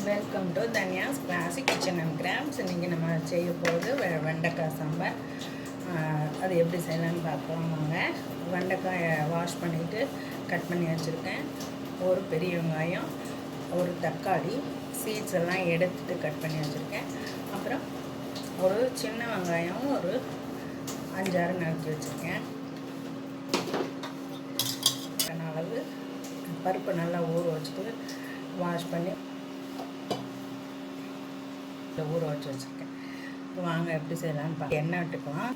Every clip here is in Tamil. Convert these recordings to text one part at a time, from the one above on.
Welcome to தன்யாஸ் classic kitchen and grams. இன்றைக்கி நம்ம செய்ய போகிறது வெண்டைக்காய் சாம்பார். அது எப்படி செய்யலான்னு பார்க்கலாமாங்க. வெண்டைக்காயை வாஷ் பண்ணிவிட்டு கட் பண்ணி வச்சுருக்கேன். ஒரு பெரிய வெங்காயம், ஒரு தக்காளி, சீட்ஸ் எல்லாம் எடுத்துட்டு கட் பண்ணி வச்சுருக்கேன். அப்புறம் ஒரு சின்ன வெங்காயம் ஒரு 5-6 நறுக்கி வச்சுருக்கேன். அளவு பருப்பு நல்லா ஊற வச்சுட்டு வாஷ் பண்ணி ஊற வச்சு வச்சுருக்கேன். இப்போ வாங்க எப்படி செய்யலான்னு பார்க்க. எண்ணெய் விட்டுக்கலாம்.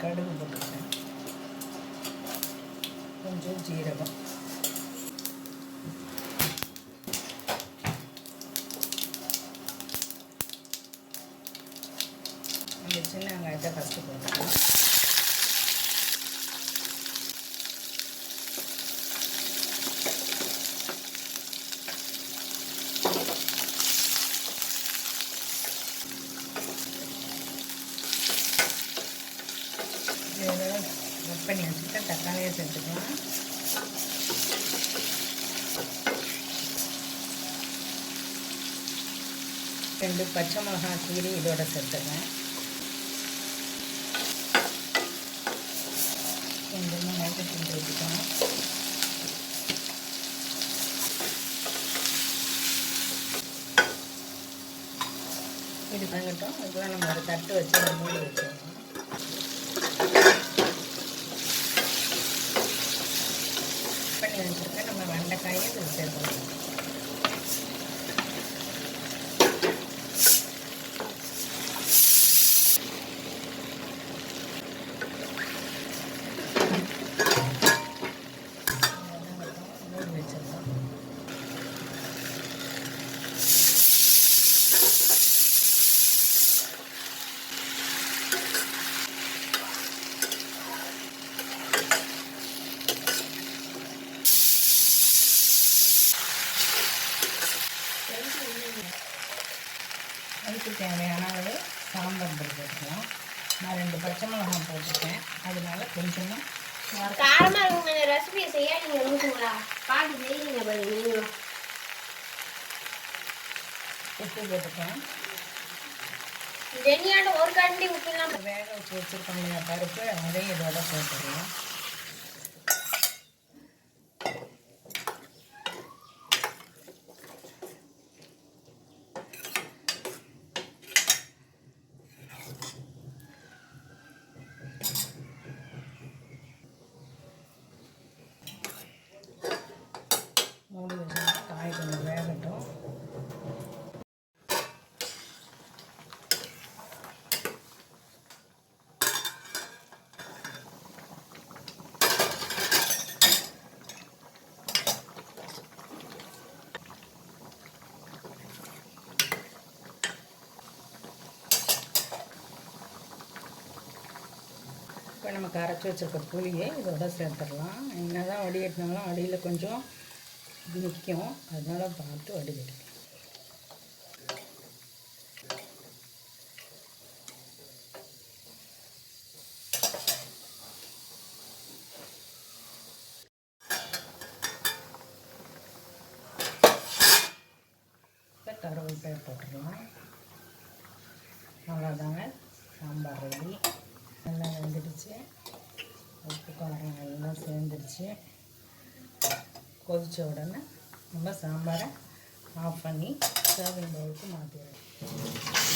கடுகு போட்டுக்கிட்டேன், கொஞ்சம் ஜீரகம், அந்த சின்ன வெங்காயத்தை ஃபஸ்ட்டு போட்டுக்கலாம். கட் பண்ணி வச்சுட்டு தக்காளியை சேர்த்துக்கலாம். ரெண்டு பச்சை மிளகாய் கீரி இதோட சேர்த்துக்கிறேன். கொஞ்சமாக நைட்டு தூள் ஊற்றிக்கணும். இது வாங்கட்டும். இதுக்கெல்லாம் நம்ம ஒரு தட்டு வச்சு மூடி வச்சுக்கணும். பண்ணி வச்சுருக்கேன். நம்ம வெண்டைக்காயை இது சேர்த்துக்கணும். மூடி வச்சிடலாம். அதுக்கு தேவையான அளவு சாம்பார் பொடி போட்டுக்கலாம். நான் 2 பச்சை மிளகாய் போட்டிருக்கேன். அதனால கொஞ்சமாக காரமாக இருக்கும். இந்த ரெசிபியை செய்ய நீங்கள் இருக்குங்களா பார்த்து செய்யுங்க. நீங்களும் உப்பு போட்டுக்கலாம். ஜெனியாண்ட ஒரு கரண்டி ஊற்றினா வேக வச்சு வச்சுருக்கோம் இல்லையா பருப்பு, அதையும் இதோட போட்டுக்கலாம். மூடி வச்சுன்னா காய் கொஞ்சம் வேகட்டும். இப்போ நம்ம கரைச்சி வச்சுருக்க புளியை இதோட சேர்த்துடலாம். என்ன தான் வடிகட்டினாலும் அடியில் கொஞ்சம் நிற்கும், அதனால் பார்த்து வடிகட்டிக்கலாம். இப்போ கருவேப்பிலை போட்டுடலாம். அவ்வளோதாங்க, சாம்பார் ரெடி. நல்லா வெந்துடுச்சு. உப்பு காரம் எல்லாம் சேர்ந்துடுச்சு. கொதித்த உடனே நம்ம சாம்பாரை ஆஃப் பண்ணி சர்விங் பவுலுக்கு மாற்றிடுறோம்.